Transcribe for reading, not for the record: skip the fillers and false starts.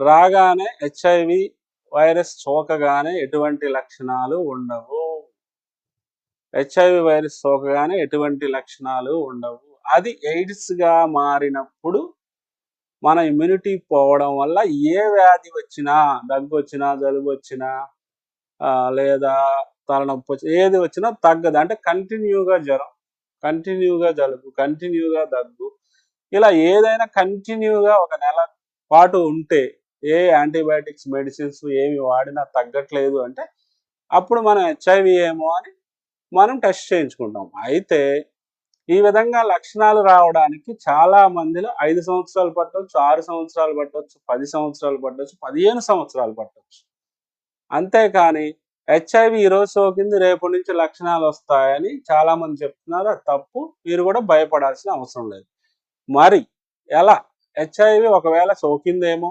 రాగానే HIV virus సోకగానే ఎటువంటి లక్షణాలు ఉండవు. హెచ్ఐవి వైరస్ సోకగానే ఎటువంటి లక్షణాలు ఉండవు. అది ఎయిడ్స్‌గా మారినప్పుడు మన ఇమ్యూనిటీ పోవడం వల్ల ఏ వ్యాధి వచ్చినా, దగ్గొచ్చినా, జలుబొచ్చినా లేదా తలనొప్పొచ్చి ఏది వచ్చినా తగ్గదు. అంటే కంటిన్యూగా జ్వరం, కంటిన్యూగా జలుబు, కంటిన్యూగా దగ్గు ఇలా ఏదైనా కంటిన్యూగా ఒక నెల పాటు ఉంటే ఏ యాంటీబయాటిక్స్, మెడిసిన్స్ ఏమి వాడినా తగ్గట్లేదు అంటే అప్పుడు మనం హెచ్ఐవి ఏమో అని మనం టెస్ట్ చేయించుకుంటాం. అయితే ఈ విధంగా లక్షణాలు రావడానికి చాలా మందిలో 5 సంవత్సరాలు పట్టొచ్చు, 6 సంవత్సరాలు పట్టొచ్చు, 10 సంవత్సరాలు పట్టొచ్చు, 15 సంవత్సరాలు పట్టొచ్చు. అంతేకాని హెచ్ఐవి ఈరోజు సోకింది రేపటి నుంచి లక్షణాలొస్తాయని చాలామంది చెప్తున్నారు. అది తప్పు. మీరు కూడా భయపడాల్సిన అవసరం లేదు. మరి ఎలా? హెచ్ఐవి ఒకవేళ సోకిందేమో